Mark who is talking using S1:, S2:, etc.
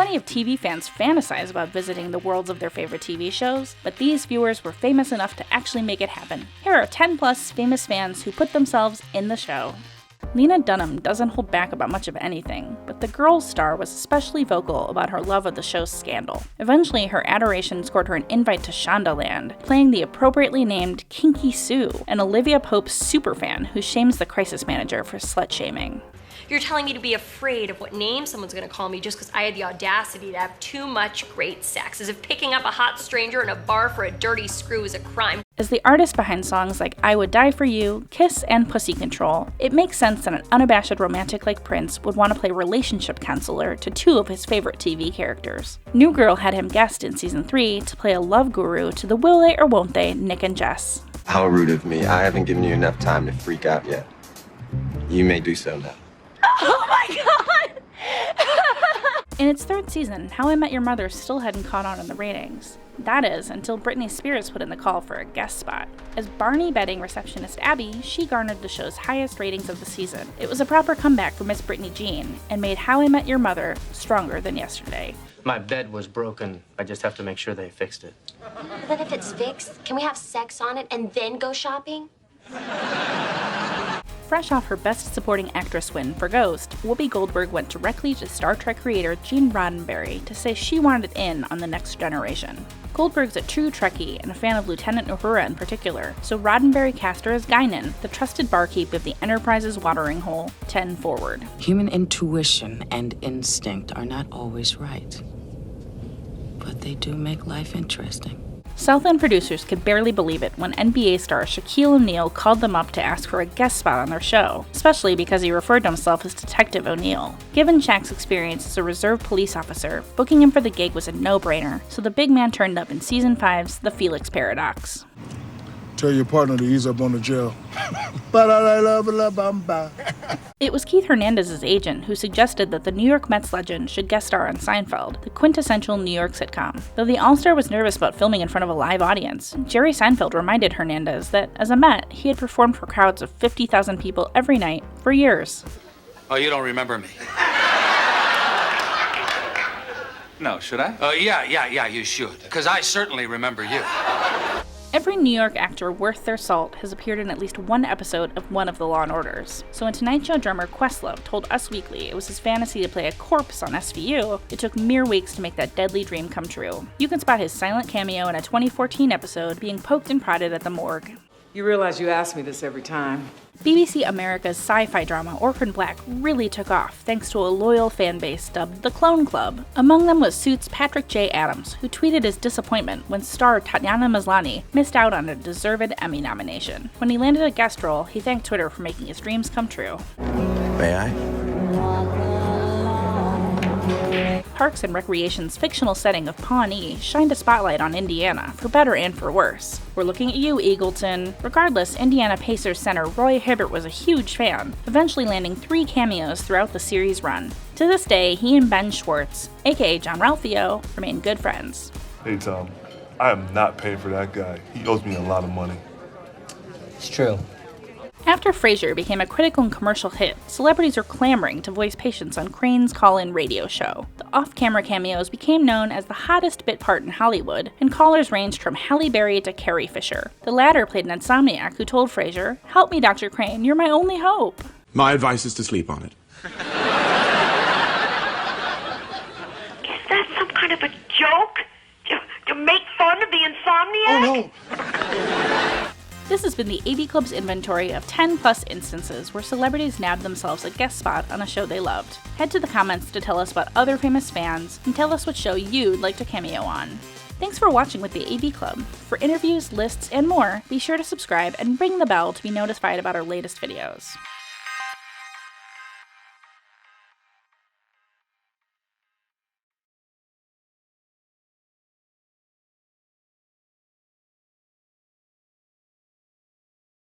S1: Plenty of TV fans fantasize about visiting the worlds of their favorite TV shows, but these viewers were famous enough to actually make it happen. Here are 10 plus famous fans who put themselves in the show. Lena Dunham doesn't hold back about much of anything, but the Girls star was especially vocal about her love of the show's scandal. Eventually, her adoration scored her an invite to Shondaland, playing the appropriately named Kinky Sue, an Olivia Pope superfan who shames the crisis manager for slut-shaming.
S2: You're telling me to be afraid of what name someone's gonna call me just because I had the audacity to have too much great sex, as if picking up a hot stranger in a bar for a dirty screw is a crime.
S1: As the artist behind songs like I Would Die For You, Kiss, and Pussy Control, it makes sense that an unabashed romantic like Prince would want to play relationship counselor to two of his favorite TV characters. New Girl had him guest in season 3 to play a love guru to the will they or won't they Nick and Jess.
S3: How rude of me. I haven't given you enough time to freak out yet. You may do so now.
S2: Oh my god!
S1: In its 3rd season, How I Met Your Mother still hadn't caught on in the ratings. That is, until Britney Spears put in the call for a guest spot. As Barney bedding receptionist Abby, she garnered the show's highest ratings of the season. It was a proper comeback for Miss Britney Jean, and made How I Met Your Mother stronger than yesterday.
S4: My bed was broken. I just have to make sure they fixed it.
S5: But then if it's fixed, can we have sex on it and then go shopping?
S1: Fresh off her Best Supporting Actress win for Ghost, Whoopi Goldberg went directly to Star Trek creator Gene Roddenberry to say she wanted in on The Next Generation. Goldberg's a true Trekkie and a fan of Lieutenant Uhura in particular, so Roddenberry cast her as Guinan, the trusted barkeep of the Enterprise's watering hole, 10 Forward.
S6: Human intuition and instinct are not always right, but they do make life interesting.
S1: Southland producers could barely believe it when NBA star Shaquille O'Neal called them up to ask for a guest spot on their show, especially because he referred to himself as Detective O'Neal. Given Shaq's experience as a reserve police officer, booking him for the gig was a no-brainer, so the big man turned up in Season 5's The Felix Paradox.
S7: Tell your partner to ease up on the jail.
S1: It was Keith Hernandez's agent who suggested that the New York Mets legend should guest star on Seinfeld, the quintessential New York sitcom. Though the All-Star was nervous about filming in front of a live audience, Jerry Seinfeld reminded Hernandez that, as a Met, he had performed for crowds of 50,000 people every night for years.
S8: Oh, you don't remember me? No, should I? Oh, yeah, you should. Because I certainly remember you.
S1: Every New York actor worth their salt has appeared in at least one episode of one of the Law & Orders. So when Tonight Show drummer Questlove told Us Weekly it was his fantasy to play a corpse on SVU, it took mere weeks to make that deadly dream come true. You can spot his silent cameo in a 2014 episode being poked and prodded at the morgue.
S9: You realize you ask me this every time.
S1: BBC America's sci-fi drama Orphan Black really took off thanks to a loyal fan base dubbed the Clone Club. Among them was Suits' Patrick J. Adams, who tweeted his disappointment when star Tatiana Maslany missed out on a deserved Emmy nomination. When he landed a guest role, he thanked Twitter for making his dreams come true.
S3: May I?
S1: Parks and Recreation's fictional setting of Pawnee shined a spotlight on Indiana, for better and for worse. We're looking at you, Eagleton. Regardless, Indiana Pacers center Roy Hibbert was a huge fan, eventually landing 3 cameos throughout the series' run. To this day, he and Ben Schwartz, aka John Ralphio, remain good friends.
S7: Hey, Tom, I am not paying for that guy. He owes me a lot of money.
S4: It's true.
S1: After Frasier became a critical and commercial hit, celebrities were clamoring to voice patients on Crane's call-in radio show. The off-camera cameos became known as the hottest bit part in Hollywood, and callers ranged from Halle Berry to Carrie Fisher. The latter played an insomniac who told Frasier, "Help me, Dr. Crane, you're my only hope."
S10: My advice is to sleep on it.
S11: Is that some kind of a joke? To make fun of the insomniac?
S7: Oh, no.
S1: This has been the AV Club's inventory of 10 plus instances where celebrities nabbed themselves a guest spot on a show they loved. Head to the comments to tell us about other famous fans and tell us what show you'd like to cameo on. Thanks for watching with the AV Club. For interviews, lists, and more, be sure to subscribe and ring the bell to be notified about our latest videos.